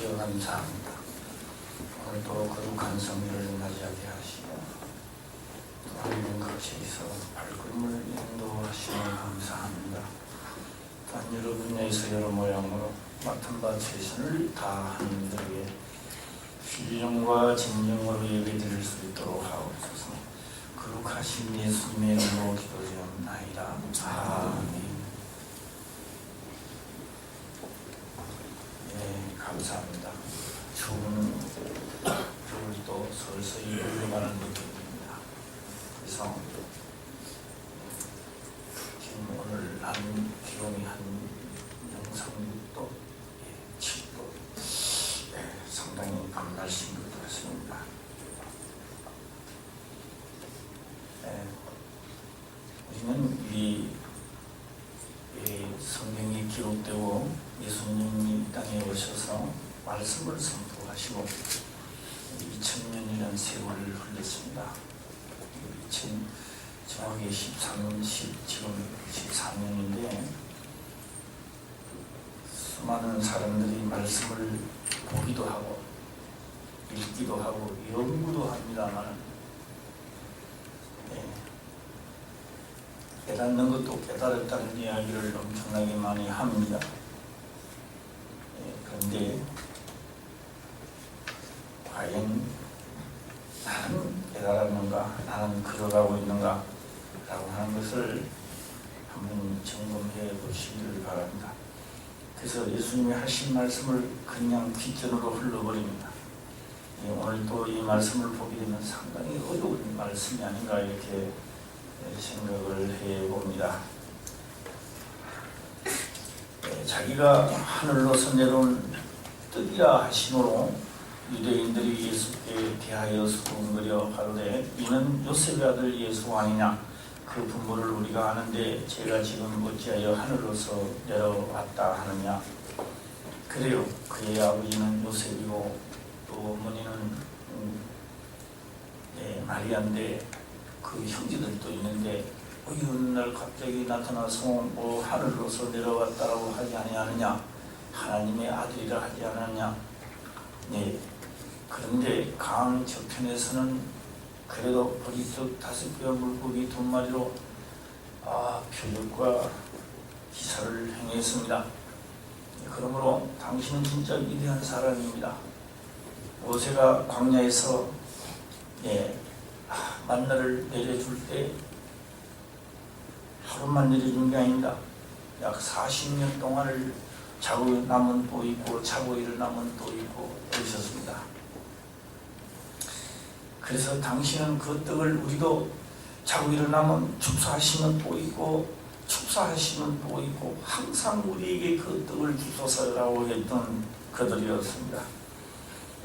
주여 감사합니다. 오늘도 거룩한 성일을 맞이하게 하시고 하나님 겉에서 발걸음을 인도하시며 감사합니다. 또한 여러 분야에서 여러 모양으로 맡은 바 최선을 다하는 이들에게 신령과 진정으로 예배드릴 수 있도록 하옵소서. 거룩하신 예수님의 이름으로 기도드리옵나이다. 아멘. 네, 감사합니다. 주는 또 서서히 흘러가는 느낌입니다. 그래서 지금 오늘 한 기온이 한 영상도 7도 상당히 밤 날씨인 것 같습니다. 우리는 이 성경이 기록되고 예수님이 이 땅에 오셔서 말씀을 선포하시고 2000년이라는 세월을 흘렸습니다. 정확히 13년, 지금 14년인데 수많은 사람들이 말씀을 보기도 하고 읽기도 하고 연구도 합니다만 깨닫는 것도 깨달았다는 이야기를 엄청나게 많이 합니다. 그런데 과연 나는 깨달았는가, 나는 걸어가고 있는가 라고 하는 것을 한번 점검해 보시기를 바랍니다. 그래서 예수님이 하신 말씀을 그냥 뒷전으로 흘러버립니다. 오늘도 이 말씀을 보게 되면 상당히 어려운 말씀이 아닌가 이렇게 생각을 해봅니다. 자기가 하늘로서 내려온 뜻이라 하심으로 유대인들이 예수께 대하여 수군거려 가로되 이는 요셉의 아들 예수 아니냐? 그 부모를 우리가 아는데 제가 지금 어찌하여 하늘로서 내려왔다 하느냐? 그래요. 그의 아버지는 요셉이고 또 어머니는 마리아인데 그 형제들도 있는데 어느 날 갑자기 나타나서 뭐 하늘로서 내려왔다라고 하지 아니하느냐? 하나님의 아들이라 하지 않았냐? 네. 그런데 강 저편에서는 그래도 보리떡 5개와 물고기 2마리로 표적과 기사를 행했습니다. 그러므로 당신은 진짜 위대한 사람입니다. 모세가 광야에서 만나를 내려줄 때 하루만 내려준 게 아닙니다. 약 40년 동안을 자고 남은 또 있고 자고 일어나면 또 있고 그러셨습니다. 그래서 당신은 그 떡을 우리도 자고 일어나면 축사하시면 또 있고 축사하시면 또 있고 항상 우리에게 그 떡을 주소서라고 했던 그들이었습니다.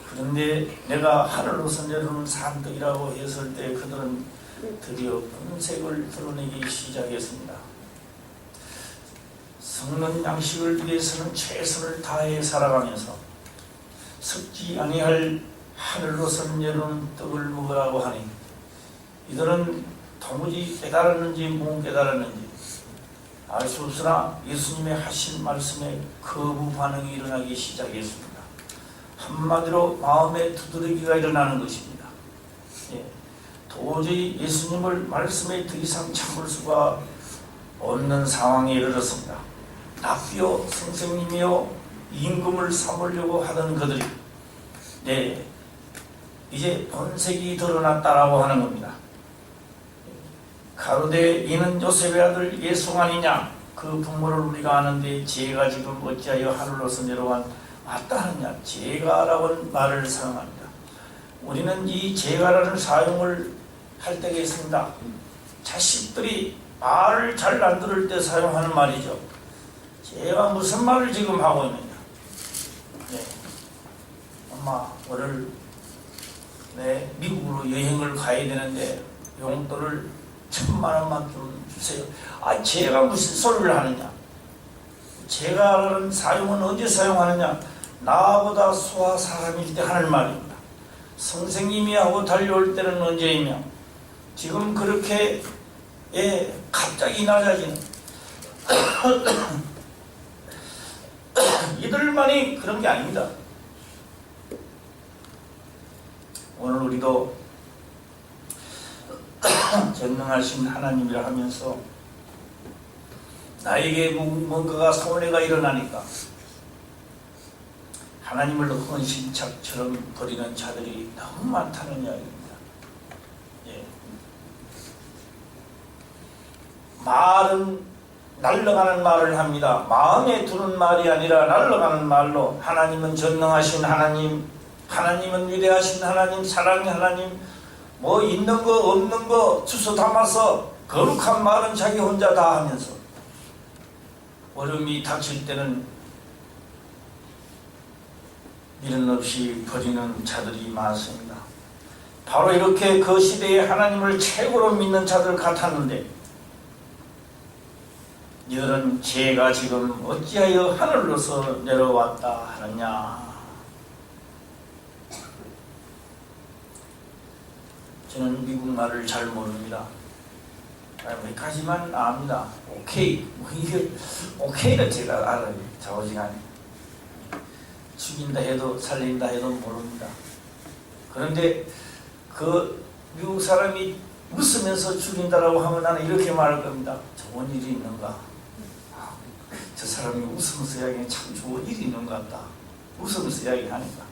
그런데 내가 하늘로서 내려오는 산떡이라고 했을 때 그들은 드디어 본색을 드러내기 시작했습니다. 성는 양식을 위해서는 최선을 다해 살아가면서 섞지 아니할 하늘로서 내려오는 떡을 먹으라고 하니 이들은 도무지 깨달았는지 못 깨달았는지 알 수 없으나 예수님의 하신 말씀에 거부 반응이 일어나기 시작했습니다. 한마디로 마음의 두드러기가 일어나는 것입니다. 도저히 예수님을 말씀에 더 이상 참을 수가 없는 상황에 이르렀습니다. 납비요 선생님이요 임금을 삼으려고 하던 그들이 이제 본색이 드러났다라고 하는 겁니다. 가로되 이는 요셉의 아들 예수 아니냐? 그 부모를 우리가 아는데 제가 지금 어찌하여 하늘로서 내려왔다 하느냐? 제가라고 말을 사용합니다. 우리는 이 제가라는 사용을 할 때가 있습니다. 자식들이 말을 잘 안 들을 때 사용하는 말이죠. 제가 무슨 말을 지금 하고 있느냐? 엄마 오늘 미국으로 여행을 가야 되는데 용돈을 10,000,000원만 좀 주세요. 제가 무슨 소리를 하느냐? 제가라는 사용은 언제 사용하느냐? 나보다 소아 사람일 때 하는 말입니다. 선생님이 하고 달려올 때는 언제이며 지금 그렇게 갑자기 낮아지는 이들만이 그런 게 아닙니다. 오늘 우리도 전능하신 하나님이라 하면서 나에게 뭔가가 손해가 일어나니까 하나님을 헌신짝처럼 버리는 자들이 너무 많다는 이야기입니다. 예. 말은 날아가는 말을 합니다. 마음에 두는 말이 아니라 날아가는 말로 하나님은 전능하신 하나님, 하나님은 위대하신 하나님, 사랑의 하나님, 뭐 있는 거 없는 거 주워 담아서 거룩한 말은 자기 혼자 다 하면서 어려움이 닥칠 때는 미련 없이 버리는 자들이 많습니다. 바로 이렇게 그 시대에 하나님을 최고로 믿는 자들 같았는데 이들은 죄가 지금 어찌하여 하늘로서 내려왔다 하느냐. 저는 미국 말을 잘 모릅니다. 여기까지만 압니다. 오케이. 오케이는 제가 알아요. 좌우지간에. 죽인다 해도 살린다 해도 모릅니다. 그런데 그 미국 사람이 웃으면서 죽인다라고 하면 나는 이렇게 말할 겁니다. 좋은 일이 있는가? 저 사람이 웃으면서 이야기하면 참 좋은 일이 있는 것 같다. 웃으면서 이야기하니까.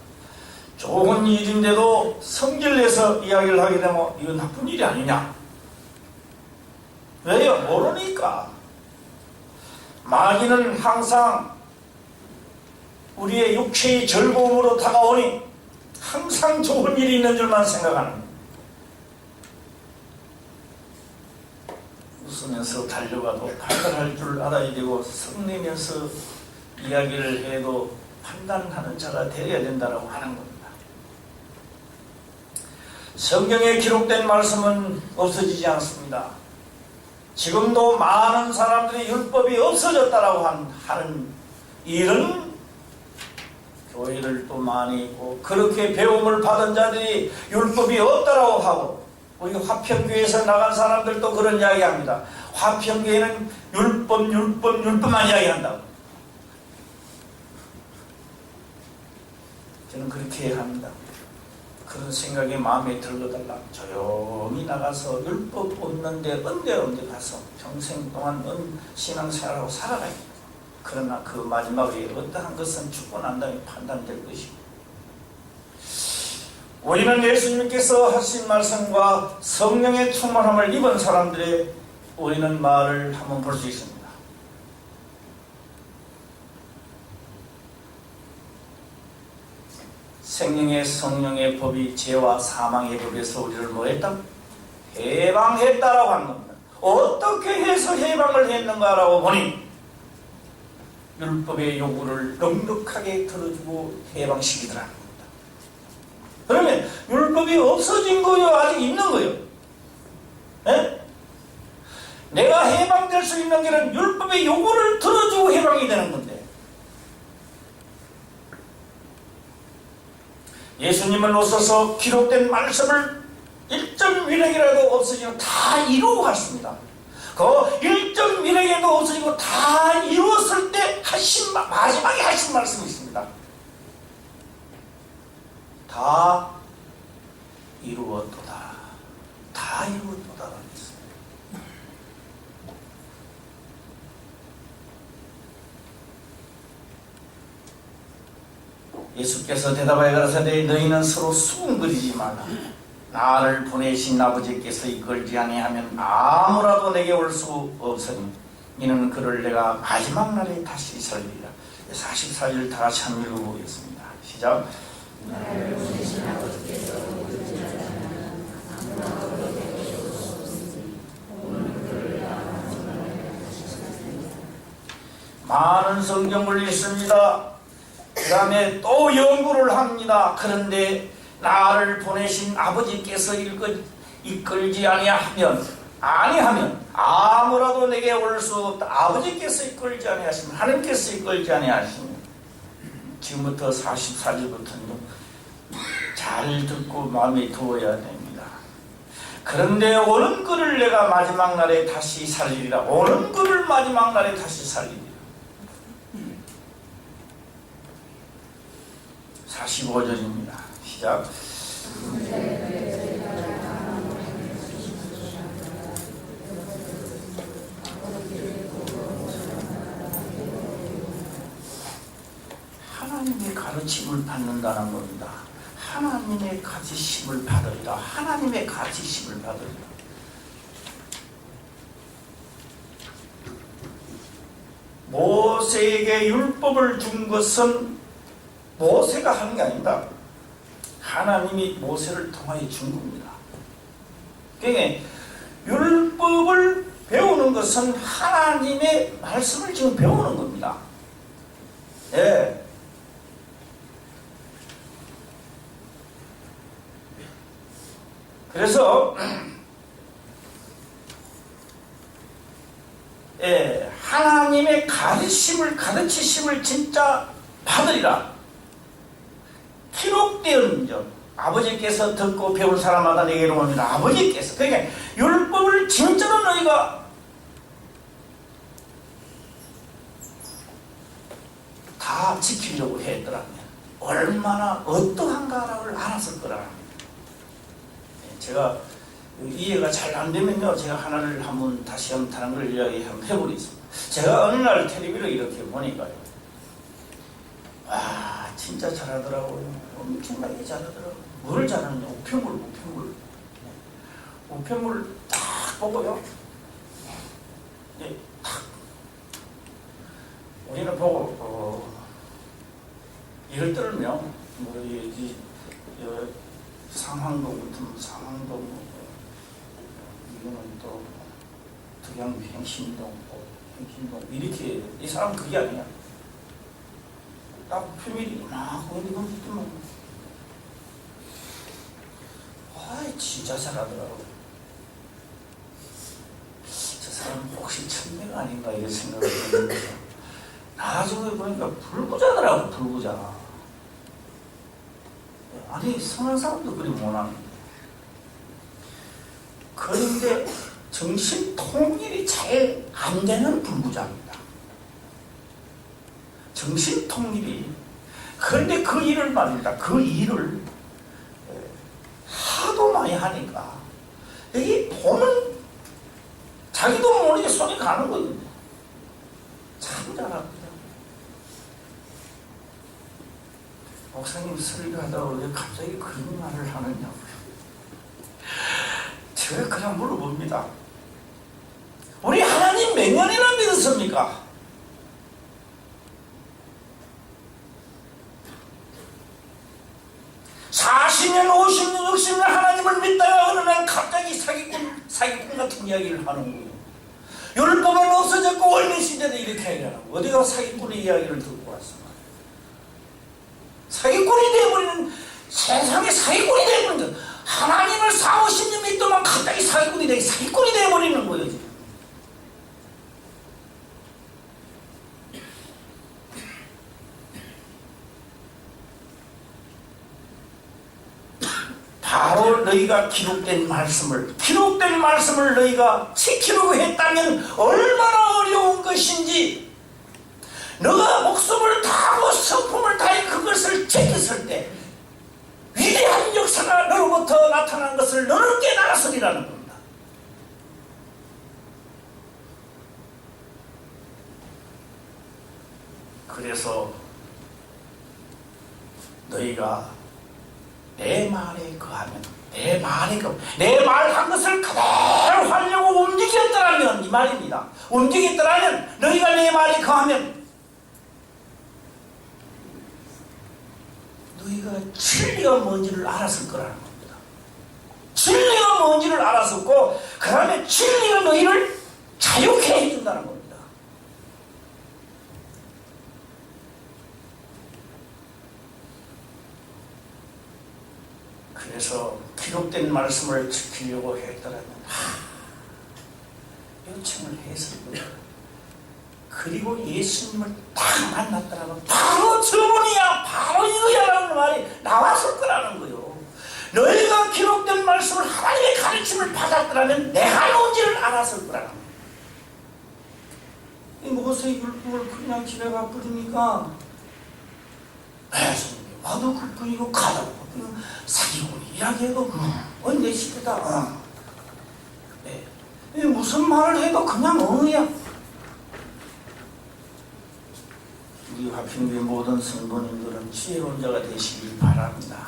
좋은 일인데도 성질 내서 이야기를 하게 되면 이건 나쁜 일이 아니냐? 왜요? 모르니까. 마귀는 항상 우리의 육체의 즐거움으로 다가오니 항상 좋은 일이 있는 줄만 생각하는 거예요. 웃으면서 달려가도 판단할 줄 알아야 되고 성내면서 이야기를 해도 판단하는 자가 되어야 된다고 하는 겁니다. 성경에 기록된 말씀은 없어지지 않습니다. 지금도 많은 사람들이 율법이 없어졌다라고 하는 일은 교회를 또 많이 있고 그렇게 배움을 받은 자들이 율법이 없다라고 하고 우리 화평교회에서 나간 사람들도 그런 이야기합니다. 화평교회는 율법만 이야기한다고. 저는 그렇게 합니다. 그런 생각이 마음에 들거달라 조용히 나가서 율법 없는데 은혜로운데 가서 평생 동안 신앙생활하고 살아가야 돼요. 그러나 그 마지막에 어떠한 것은 죽고 난 다음에 판단될 것이고 우리는 예수님께서 하신 말씀과 성령의 충만함을 입은 사람들의 우리는 말을 한번 볼 수 있습니다. 생명의 성령의 법이 죄와 사망의 법에서 우리를 뭐했다? 해방했다라고 하는 겁니다. 어떻게 해서 해방을 했는가라고 보니 율법의 요구를 넉넉하게 들어주고 해방시키더라는 겁니다. 그러면 율법이 없어진 거요? 아직 있는 거요? 네? 내가 해방될 수 있는 길은 율법의 요구를 들어주고 해방이 되는 건데 예수님은 오셔서 기록된 말씀을 1.1핵이라도 없어지면 다 이루고 갔습니다. 그 1.1핵에도 없어지고 다 이루었을 때 마지막에 하신 말씀이 있습니다. 다 이루었도다. 다 이루었도다. 예수께서 대답하여 가라사대 너희는 서로 수군거리지 말라. 나를 보내신 아버지께서 이끌지 아니하면 아무라도 내게 올 수 없으니 이는 그를 내가 마지막 날에 다시 살리리라. 44절 다 같이 한번 읽어보겠습니다. 시작. 나를 보내신 아버지께서 이끌지 않으면 아무라도 내게 올 수 없으니 오늘 그를 내가 마지막 날에 다시 살리리라. 많은 성경을 읽습니다. 그 다음에 또 연구를 합니다. 그런데 나를 보내신 아버지께서 이끌지 아니하면 아무라도 내게 올 수 없다. 아버지께서 이끌지 아니하시면 하나님께서 이끌지 아니하시면 지금부터 44절부터는 잘 듣고 마음에 두어야 됩니다. 그런데 오는 그를 내가 마지막 날에 다시 살리리라. 오는 그를 마지막 날에 다시 살리리라. 45절입니다. 시작. 하나님의 가르침을 받는다는 겁니다. 하나님의 가르침을 받으리라. 하나님의 가르침을 받으리라. 모세에게 율법을 준 것은 모세가 하는 게 아닙니다. 하나님이 모세를 통하여 준 겁니다. 그러니까 율법을 배우는 것은 하나님의 말씀을 지금 배우는 겁니다. 예. 그래서 하나님의 가르치심을 진짜 받으리라. 기록되은 점, 아버지께서 듣고 배운 사람마다 내게로 옵니다. 아버지께서. 그러니까 율법을 진짜로 너희가 다 지키려고 했더라면 얼마나 어떠한가를 알았을 거라. 제가 이해가 잘 안 되면요, 제가 하나를 한번 다시 한번 다른 걸 이야기 한번 해보겠습니다. 제가 어느 날 텔레비를 이렇게 보니까요, 와, 진짜 잘하더라고요. 엄청나게 잘하더라고요. 뭘 잘하느냐? 우편물. 우편물 딱 보고요. 딱. 우리는 보고, 예를 들면, 상황동 같은 상황동, 이거는 또 덕양 행신동 이렇게 이 사람 그게 아니야. 딱 표밀이 막 어디 보면 아이 진짜 잘하더라고. 저 사람 혹시 천매가 아닌가 이런 생각을 했는데 나중에 보니까 불구자더라고. 불구자. 아니 성한 사람도 그리 못하는데. 그런데 정신 통일이 잘 안 되는 불구자입니다. 정신 통일이. 그런데 그 일을 말입니다. 그 일을 하도 많이 하니까 여기 보면 자기도 모르게 손이 가는 거거든요. 참 잘합니다. 목사님 설교하다가 왜 갑자기 그런 말을 하느냐고요. 제가 그냥 물어봅니다. 우리 하나님 몇 년이나 믿었습니까? (40년) (50년) (60년) 하나님을 믿다가 어느 날 갑자기 사기꾼 같은 이야기를 하는 거예요. 율법은 없어졌고 월미시대도 이렇게 얘기하고 어디가 사기꾼의 이야기를 듣고 왔어. 사기꾼이 되어버리는, 세상에 사기꾼이 되어버리는, 하나님을 40~50년 믿더만 갑자기 사기꾼이 되어버리는 거예요. 지금. 바로 너희가 기록된 말씀을 너희가 지키려고 했다면 얼마나 어려운 것인지, 너가 목숨을 다하고 성품을 다해 그것을 지켰을 때 위대한 역사가 너로부터 나타난 것을 너는 깨달았으리라는 겁니다. 그래서 너희가 내 말에 거하면, 내 말 한 것을 그대로 하려고 움직였더라면, 이 말입니다. 움직였더라면, 너희가 내 말에 거하면 너희가 진리가 뭔지를 알았을 거라는 겁니다. 진리가 뭔지를 알았었고, 그 다음에 진리가 너희를 자유케 해준다는 겁니다. 그래서 기록된 말씀을 지키려고 했더라면 요청을 했을 거예요. 그리고 예수님을 딱 만났더라면 바로 저분이야, 바로 이거야라는 말이 나왔을 거라는 거예요. 너희가 기록된 말씀을, 하나님의 가르침을 받았더라면 내가 뭔지를 알았을 거라는 거예요. 이 모세의 율법을 그냥 집에 가버리니까, 와도 이거 가다 사기꾼 이야기해도 내 시대다. 네. 무슨 말을 해도 그냥 엉이야. 우리 화평교회 모든 성도님들은 지혜론자가 되시길 바랍니다.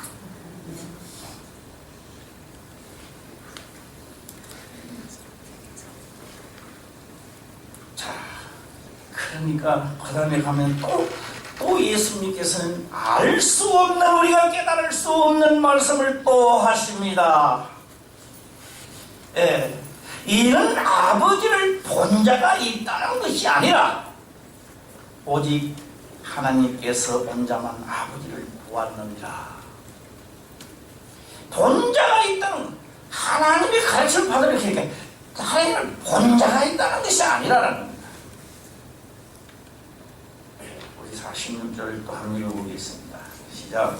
자, 그러니까 그 다음에 가면 또 예수님께서는 알 수 없는, 우리가 깨달을 수 없는 말씀을 또 하십니다. 예, 이는 아버지를 본 자가 있다는 것이 아니라 오직 하나님께서 온자만 아버지를 보았느니라. 본 자가 있다는, 하나님의 가르침을 받으면 그렇게 하나님을 본 자가 있다는 것이 아니라는 겁니다. 우리 46절을 또 한번 읽어보겠습니다. 시작.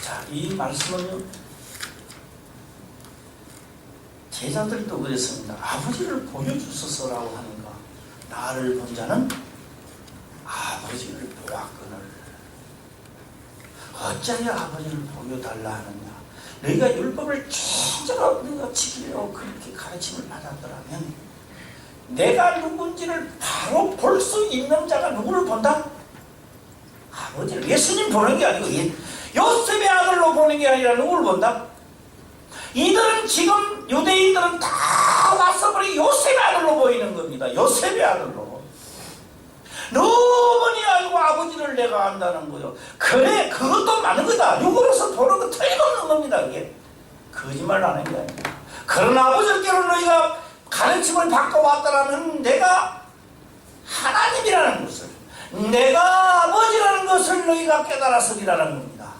자, 이 말씀은요, 제자들도 그랬습니다. 아버지를 보여주소서라고 하니까 나를 본 자는 아버지를 보았거늘 어찌하여 아버지를 보여달라 하느냐. 너희가 율법을 진짜로 너희가 지키려고 그렇게 가르침을 받았더라면 내가 누군지를 바로 볼 수 있는 자가 누구를 본다? 아버지를. 예수님 보는 게 아니고 요셉의 아들로 보는 게 아니라 누구를 본다? 이들은 지금 유대인들은 다 와서버리 요셉의 아들로 보이는 겁니다. 요셉의 아들로. 너무니 알고 아버지를 내가 안다는 거요. 그래, 그것도 맞는 거다. 육으로서 보는 거 틀림없는 겁니다. 그게 거짓말 하는 게 아니라. 그러나 아버지께로 너희가 가르침을 받고 왔다라면 내가 하나님이라는 것을, 내가 아버지라는 것을 너희가 깨달았으리라는 겁니다.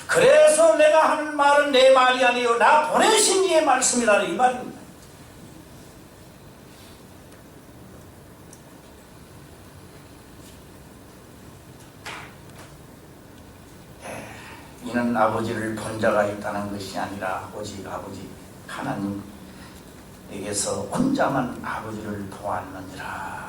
그래서 내가 하는 말은 내 말이 아니요 나 보내신 이의 말씀이라는 이 말입니다. 이는 아버지를 본 자가 있다는 것이 아니라 오직 아버지 하나님에게서 혼자만 아버지를 보았느니라.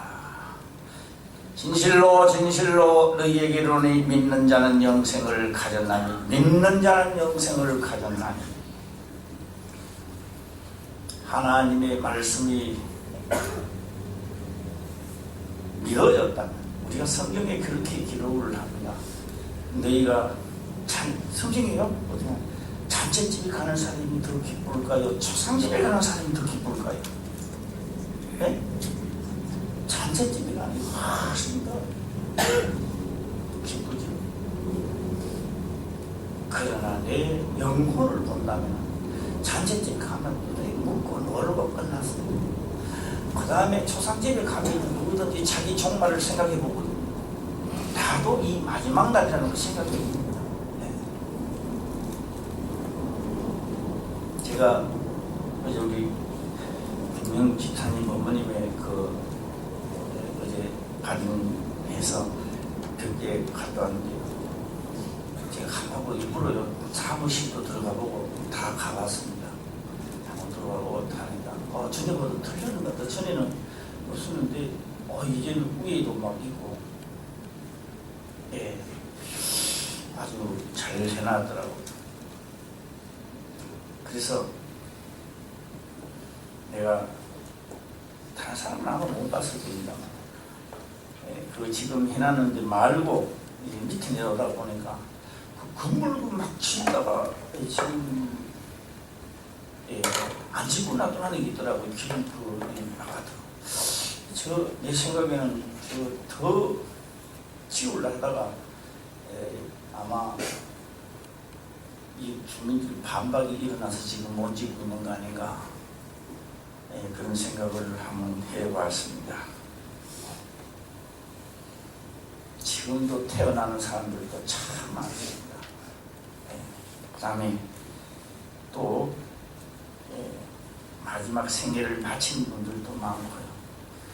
진실로 진실로 너희에게 이르노니 믿는 자는 영생을 가졌나니 믿는 자는 영생을 가졌나니. 하나님의 말씀이 믿어졌다면, 우리가 성경에 그렇게 기록을 합니다. 너희가 성경이요? 잔치집에 가는 사람이 더 기쁠까요? 초상집에 가는 사람이 더 기쁠까요? 네? 잔치집에 가는 게 훨씬 더 기쁘죠. 그러나 내 영혼을 본다면 잔치집 가면 묵고 놀고 끝났어요. 그 다음에 초상집에 가면 누구든지 자기 종말을 생각해보고 나도 이 마지막 날이라는 걸 생각해봅니다. 제가 어제 우리 김영 집사님 어머님의 어제 가정에서 그때 갔다 왔는데, 제가 가보고 일부러 사무실도 들어가보고 다 가봤습니다. 한번 들어가보고 다 하니까 전에보다 틀렸는 것 같다. 전에는 없었는데 이제는 위에도 막 있고, 예, 아주 잘 해놨더라고요. 그래서 내가 다른 사람은 아마 못 봤을 겁니다. 그 지금 해놨는데 말고 이제 밑에 내려오다 보니까 그 건물도 막 치다가 지금 안 짓고 놔두는 게 있더라고요. 기름 나가도. 내 생각에는 더 지우려다가 아마 이 주민들이 반박이 일어나서 지금 못 짓고 있는 거 아닌가, 그런 생각을 한번 해봤습니다. 지금도 태어나는 사람들도 참 많습니다. 그 다음에 또 마지막 생애를 바친 분들도 많고요.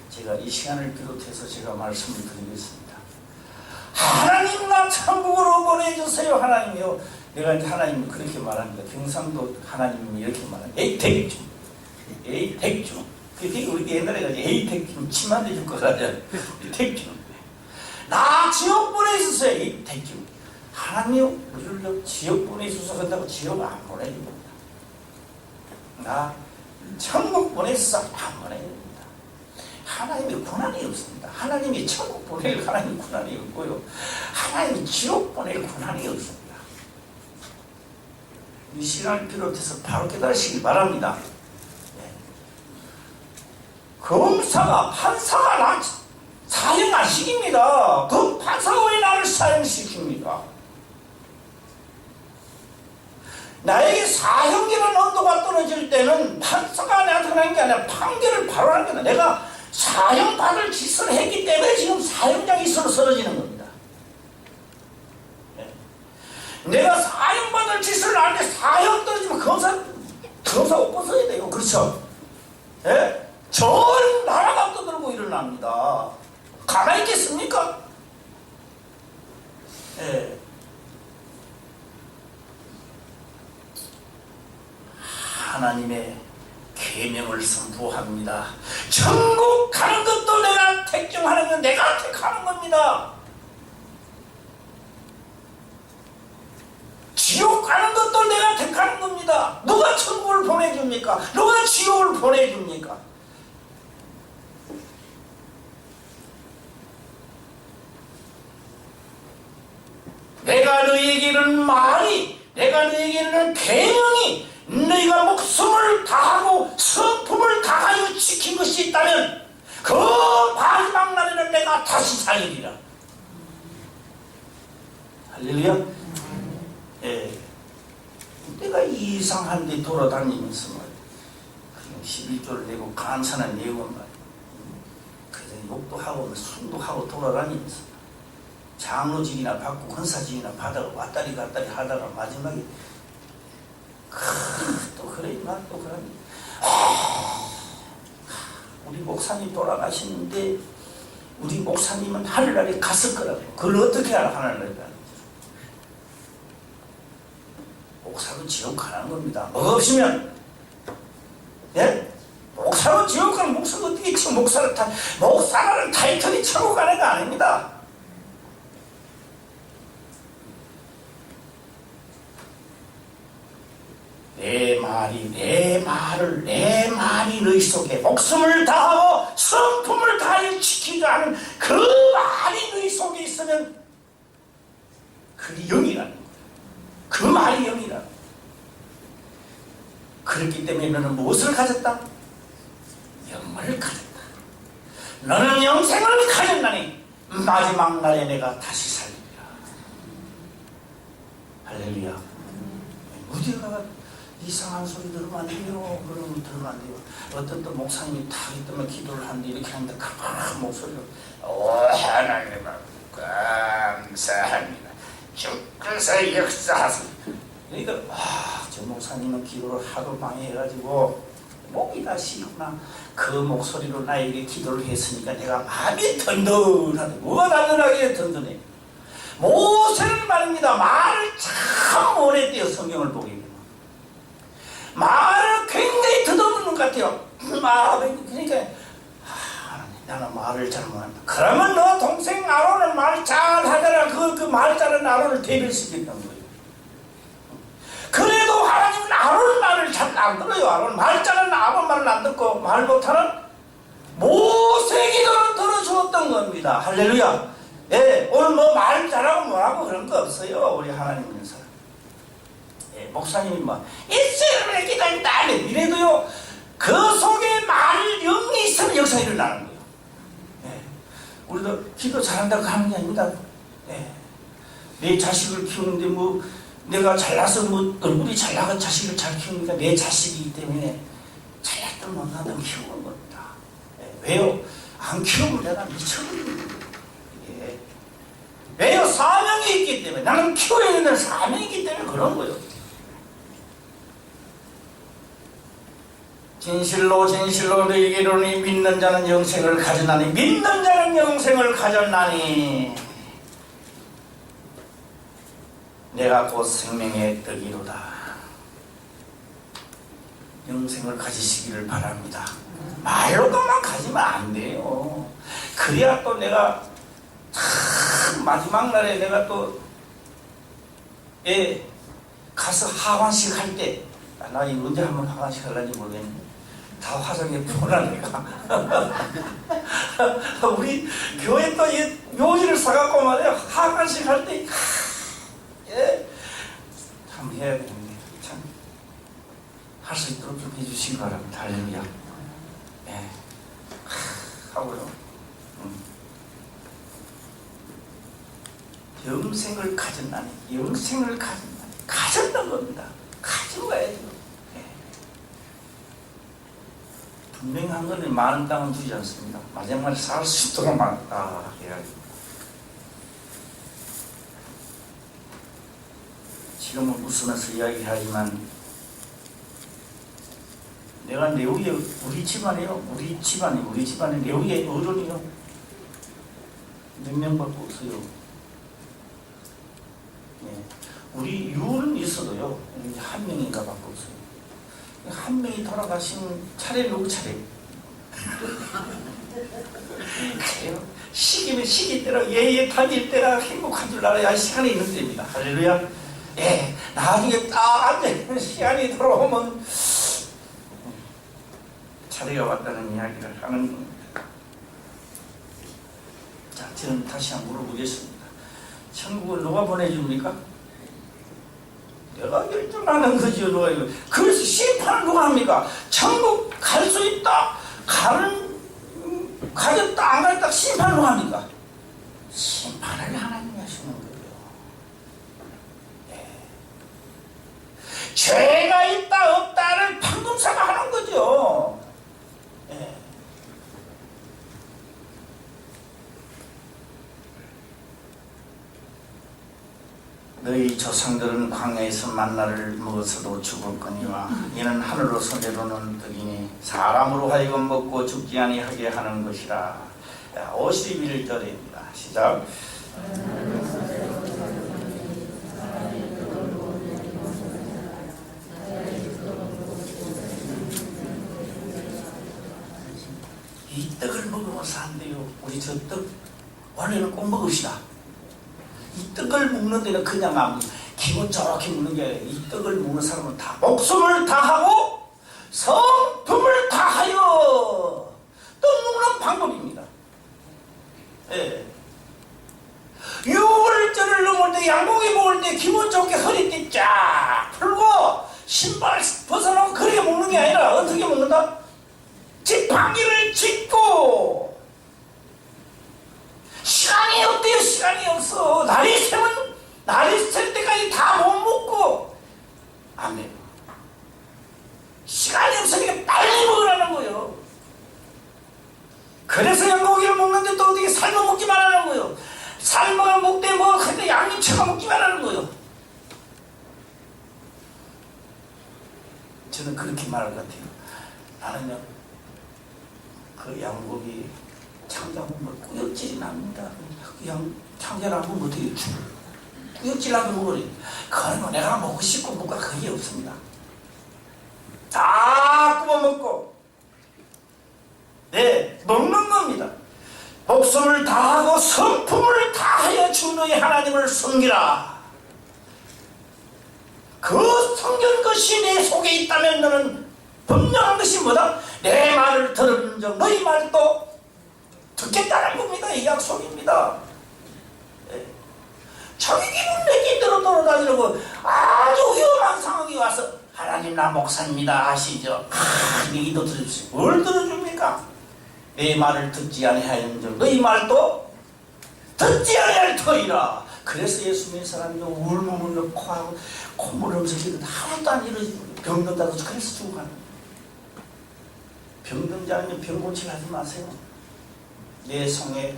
제가 이 시간을 비롯해서 제가 말씀을 드리겠습니다. 하나님 나 천국으로 보내주세요. 하나님이요, 내가 이제 하나님은 그렇게 말합니다. 경상도 하나님은 이렇게 말합니다. 에이 택중, 에이 택중. 그게 우리 옛날에 가지 에이 택중 치마대 줄 거 같아. 택중. 나 지옥 보내주세요. 에이 택중. 하나님 우리를 지옥 보내주셔서 한다고 지옥 안 보내줍니다. 나 천국 보내주셔서 안 보내줍니다. 하나님이 고난이 없습니다. 하나님이 천국 보낼 하나님 고난이 없고요. 하나님이 지옥 보낼 고난이 없습니다. 이 시간을 비롯해서 바로 깨달으시기 바랍니다. 네. 검사가 판사가 나 사형 안 시킵니다. 그 판사가 왜 나를 사형시킵니까? 나에게 사형이라는 온도가 떨어질 때는 판사가 나타나는 게 아니라 판결을 바로 하는 거다. 내가 사형받을 짓을 했기 때문에 지금 사형장이 쓰러지는 겁니다. 네. 내가 사형받을 짓을 안 해 사형 떨어지면 검사 옷 벗어야 돼요. 그렇죠? 네? 전 나라가 떠들고 일어납니다. 가만히 있겠습니까? 네. 하나님의 계명을 선포합니다. 천국 가는 것도 내가 택정하는 건 내가 택하는 겁니다. 지옥 가는 것도 내가 택하는 겁니다. 누가 천국을 보내줍니까? 누가 지옥을 보내줍니까? 내가 너희에게는 말이, 내가 너희에게는 계명이, 너희가 목숨을 다하고 성품을 다하여 지킨 것이 있다면 그 마지막 날에는 내가 다시 살리리라. 할렐루야. 예. 내가 이상한 데 돌아다니면서 그냥 11조를 내고 간사는 내고 그래서 욕도 하고 술도 하고 돌아다니면서 장로직이나 받고 권사직이나 받아가 왔다리 갔다리 하다가 마지막에 또 그래 또 그래. 우리 목사님 돌아가시는데 우리 목사님은 하늘나라에 갔을 거라고. 그걸 어떻게 알아? 하늘나라에 가는지. 목사도 지옥 가는 겁니다. 뭐 없으면, 예? 목사도 지옥 가는 목사가 어떻게 지금 목사라는 타이틀이 천국 가는 거 아닙니다. 내 말이 너희 속에 목숨을 다하고 성품을 다하여 지키자 하는 그 말이 너희 속에 있으면 그게 영이라는 거예요. 그 말이 영이라는 거예요. 그렇기 때문에 너는 무엇을 가졌다? 영을 가졌다. 너는 영생을 가졌나니 마지막 날에 내가 다시 살리리라. 할렐루야. 무디가 이상한 소리 들으면 안 돼요. 그러면 들으면 안 돼요. 어떤 또 목사님이 탁 있다면 기도를 하는데 이렇게 하는데 가만한 목소리로 하나님 감사합니다. 주께서 역사하소서. 그러니까 저 목사님은 기도를 하도 많이 해가지고 목이 다 쉬구나. 그 목소리로 나에게 기도를 했으니까 내가 마음이 든든하다. 뭐가 든든하게 든든해. 모세는 말입니다. 말을 참 오래돼요. 성경을 보게 되면 말을 굉장히 더듬는 것 같아요. 그러니까 나는 말을 잘 못한다. 그러면 너 동생 아론은 말 잘하잖아. 그 말 잘하는 아론을 대변시켰던 거예요. 그래도 하나님은 아론 말을 잘 안 들어요. 아론 말 잘하는 아론 말을 안 듣고 말 못하는 모세 기도를 들어주었던 겁니다. 할렐루야. 예, 오늘 뭐 말 잘하고 뭐하고 그런 거 없어요. 우리 하나님은 사람. 예, 목사님이 뭐 이스라엘의 기도한다 이래도요. 그 속에 말 영이 있으면 역사가 일어나는 거예요. 예, 우리도 기도 잘한다고 하는 게 아닙니다. 예, 내 자식을 키우는데 뭐 내가 잘나서 뭐 얼굴이 잘나간 자식을 잘 키우니까 내 자식이기 때문에 잘났든 못나든 키우는 겁니다. 예, 왜요? 안 키우면 내가 미쳐버립니다. 예. 왜요? 사명이 있기 때문에. 나는 키워야 되는 사명이 있기 때문에 그런 거예요. 진실로 너희에게 이르노니 믿는 자는 영생을 가졌나니 믿는 자는 영생을 가졌나니 내가 곧 생명의 떡이로다. 영생을 가지시기를 바랍니다. 말로만 가지면 안 돼요. 그래야 또 내가 참 마지막 날에 내가 또 가서 하관식 할 때, 나 이거 언제 한번 하관식 할는지 모르겠는데 다 화장해 보나 내가. 우리 교회 또 묘지를 사갖고 말이야 하관식 할 때 참 해야 되는데 참 할 수 있도록 좀 해주시기 바랍니다. 할렐루야. 하고요. 영생을 가졌나니, 영생을 가졌나니, 가졌던 겁니다. 가지고 가야죠. 분명한 거는 많은 땅은 주지 않습니다. 마지막에 살 수 있도록 많다 해야죠. 지금은 웃으면서 이야기하지만 내가 레위의 우리 집안에 레위의 어른이요 몇 명밖에 없어요. 우리 유는 있어도요 한 명인가 밖에 없어요. 한 명이 돌아가신 차례 누구 차례? 그래요. 시기면 시기 때라 예예 다닐 때라 행복한 줄 알아야 시간이 있는 때입니다. 할렐루야. 나중에 딱 앉아있는 시간이 돌아오면 차례가 왔다는 이야기를 하는 겁니다. 자, 저는 다시 한번 물어보겠습니다. 천국을 누가 보내줍니까? 내가 결정하는 거죠. 누가 이거. 그래서 심판을 누가 합니까? 천국 갈 수 있다. 가졌다 안 가졌다 심판을 누가 합니까? 심판을 하나님이 하시는 거예요. 죄가 있다 없다를 판검사가 하는 거죠. 너희 조상들은 광야에서 만나를 먹어서도 죽었거니와 이는 하늘로서 내려오는 떡이니 사람으로 하여금 먹고 죽지 아니하게 하는 것이라. 51절입니다. 시작. 이 떡을 먹으면서 안 돼요. 우리 저 떡 원래는 꼭 먹읍시다. 이 떡을 먹는 데는 그냥 아무 기분 좋게 먹는 게 아니라 이 떡을 먹는 사람은 다 목숨을 다하고 성품을 다하여 떡 먹는 방법입니다. 유월절을 넘을 때 양고기 먹을 때 기분 좋게 허리띠 쫙 풀고 신발 벗어놓고 그렇게 먹는 게 아니라 어떻게 먹는다? 지팡이를 짚고 시간이 없대요. 시간이 없어. 날이 셀 때까지 다 못 먹고 안 돼요. 시간이 없으니까 빨리 먹으라는 거예요. 그래서 양고기를 먹는데 또 어떻게 삶아 먹지 말라는 거예요. 삶아 먹되 뭐 근데 양념쳐가 먹지 말라는 거예요. 저는 그렇게 말할 것 같아요. 나는요 그 양고기 창자보면 꾸역질이 납니다. 창자를 한번 어떻게 꾸역질 나게 먹으래. 그러면 내가 먹고 싶고 뭐가 거의 없습니다. 다 굽어먹고 먹는 겁니다. 목숨을 다하고 성품을 다하여 주 너의 하나님을 섬기라. 그 섬긴 것이 내 속에 있다면 너는 분명한 것이 뭐다? 내 말을 들은 적 너희 말도 듣겠다는 겁니다. 이 약속입니다. 자기 기분 내기대로 돌아다니려고 아주 위험한 상황이 와서 하나님 나 목사입니다 하시죠. 얘기도 들어주세요. 뭘 들어줍니까? 내 말을 듣지 아니하는 적 너희 말도 듣지 아니할 터이라. 그래서 예수 믿는 사람이 울먹는 코하고 콧물 훔치기도 하나도 안 이루어지고 병든다고 그래서 죽어가는 거예요. 병든 자는 병 고치려 하지 마세요. 내 속에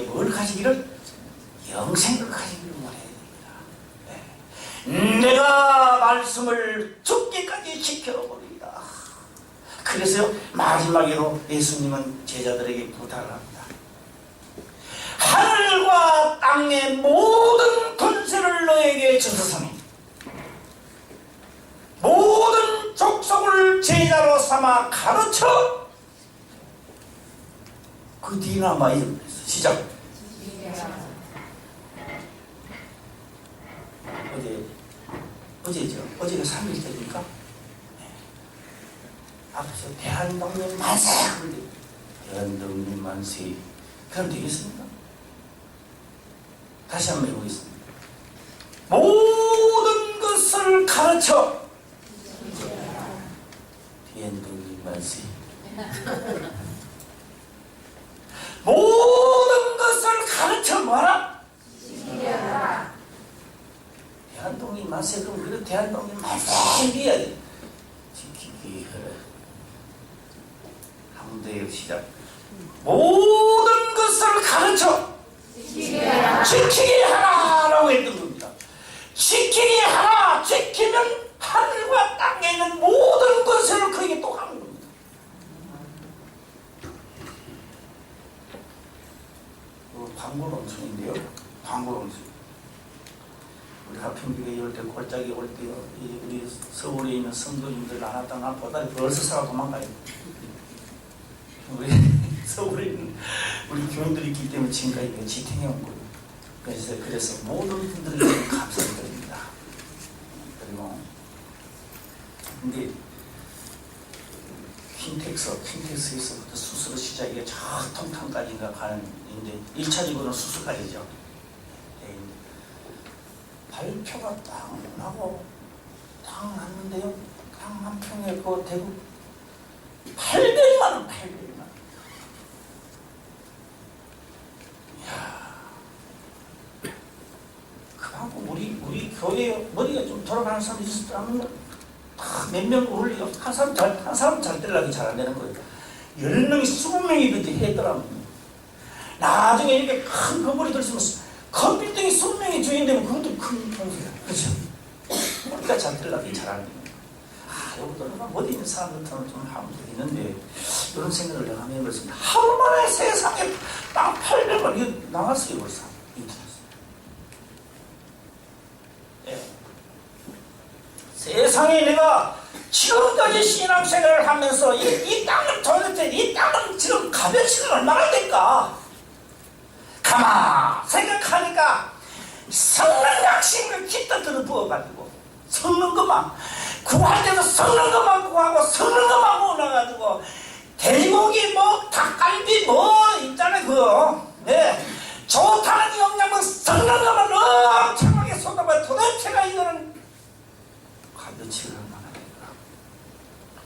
뭘 가지기를? 영생을 가지기를 원해야 됩니다. 내가 말씀을 죽기까지 지켜버리다. 그래서 마지막으로 예수님은 제자들에게 부탁을 합니다. 하늘과 땅의 모든 권세를 너에게 주셨으니 모든 족속을 제자로 삼아 가르쳐. 그 디나마 이름 시작. 어제죠. 어제가 3일 때니까. 네. 앞에서 대한독립 만세! 대한독립 만세. 그럼 되겠습니까? 다시 한번 해보겠습니다. 모든 것을 가르쳐. 대한독립 만세. 모든 것을 가르쳐 뭐라? 대한독립 만세. 그럼 그래 대한독립 만세 해야 돼. 지키기 하라. 함대의 시작. 모든 것을 가르쳐 지키게 하라라고 했던 겁니다. 지키게 하라. 지키면 하늘과 땅에 있는 모든 것을 그에게 또 하는 겁니다. 광고 농촌인데요. 광고 농촌. 우리 하평교회 이럴 때 골짜기 올 때요. 우리 서울에 있는 성도님들 안 왔다 난 보다리 벌써 사가 도망가요. 우리 서울에 있는 우리 교인들이 있기 때문에 지금까지 지탱해 온 거예요. 그래서 모든 분들에게 감사드립니다. 그리고 근데 킨텍스에서부터 수술을 시작해 저 통탄까지인가 가는 인데 1차적으로는 수술까지죠. 발표가 딱 나고 딱 났는데요. 딱 한평에 그 대구 800만 원. 이야, 그만큼 우리 교회 머리가 좀 돌아가는 사람이 있었다면 몇 명 올리고 한 사람 잘 되려고 잘 안 되는 거예요. 10명이 20명이 그렇게 했더라고요. 나중에 이렇게 큰 건물이 들으시면 컴퓨터에 20명이 주인되면 그것도 큰 통수야. 그렇죠? 우리가 잘 되려고 잘하는 거예요. 여기도 어디 있는 사람들처럼 좀 하면 되겠는데 이런 생각을 내가 한번 해봤습니다. 하루 만에 세상에 땅 800원 이거 나왔어요. 벌써 인터넷에. 네. 세상에 내가 지금까지 신앙생활을 하면서 이 땅은 도대체 이 땅은 지금 값어치는 얼마나 될까? 가만 생각하니까 성령 약심을 깃들어 부어가지고 섞는 것만 구할 때도 섞는 것만 구하고 섞는 것만 모아가지고 돼지고기 뭐 닭갈비 뭐 있잖아요 그거. 네. 좋다는 영양분 섞는 것만 엄청나게 쏟아봐. 도대체가 이거는 값어치가 얼마나 될까?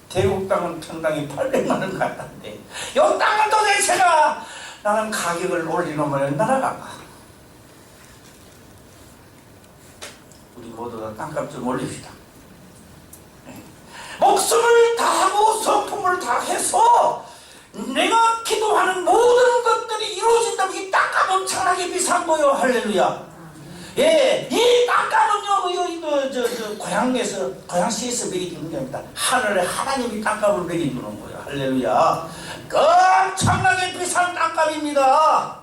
대국 땅은 평당이 800만 원 같다는데 이 땅은 도대체가 나는 가격을 올리면 얼마나 갈까? 우리 모두 다 땅값 좀 올립시다. 네. 목숨을 다하고 성품을 다해서 내가 기도하는 모든 것들이 이루어진다면 이 땅값 엄청나게 비싼 거요. 할렐루야. 예, 이 땅값은요, 고향시에서 매기는 게 아닙니다. 하늘에 하나님이 땅값을 매기는 거예요. 할렐루야. 엄청나게 비싼 땅값입니다.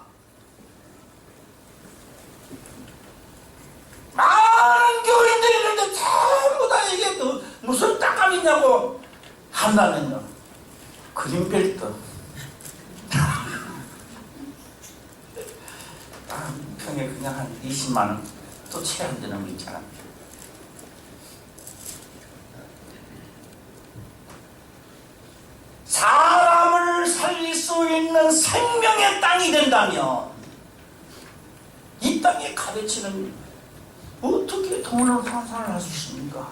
많은 교인들이 있는데 전부 다 이게 무슨 땅값이냐고 한다면요. 그린벨트. 평에 그냥 한 20만원 또 채 안 되는 거 있잖아. 사람을 살릴 수 있는 생명의 땅이 된다면 이 땅의 값어치는 어떻게 돈을 환산을 할 수 있습니까?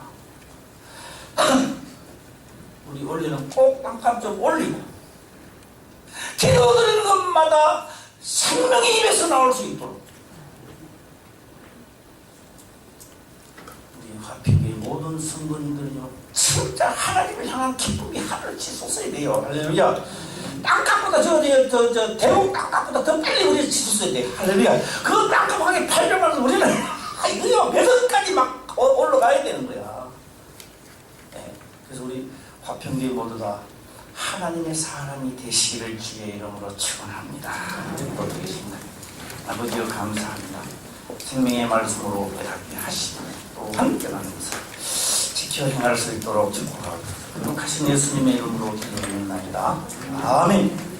우리 원래는 꼭 땅값 좀 올리고 기도드리는 것마다 생명의 입에서 나올 수 있도록 우리 화평의 모든 성도님들은요 진짜 하나님을 향한 기쁨이 하늘을 치솟아야 돼요. 할렐루야. 땅값보다 대국 땅값보다 더 빨리 우리 치솟아야 돼. 할렐루야. 그 땅값하게 800만 원 우리는 이거요 몇 억까지 막 올라가야 되는 거야. 네. 그래서 우리 화평교회 모두 다 하나님의 사람이 되시기를 주의 이름으로 축원합니다. 기도드리겠습니다. 아버지여 감사합니다. 생명의 말씀으로 깨닫게 하시고 또 함께 나누면서 지켜 행할 수 있도록 축복하고 거룩하신 예수님의 이름으로 기도드립니다. 아멘.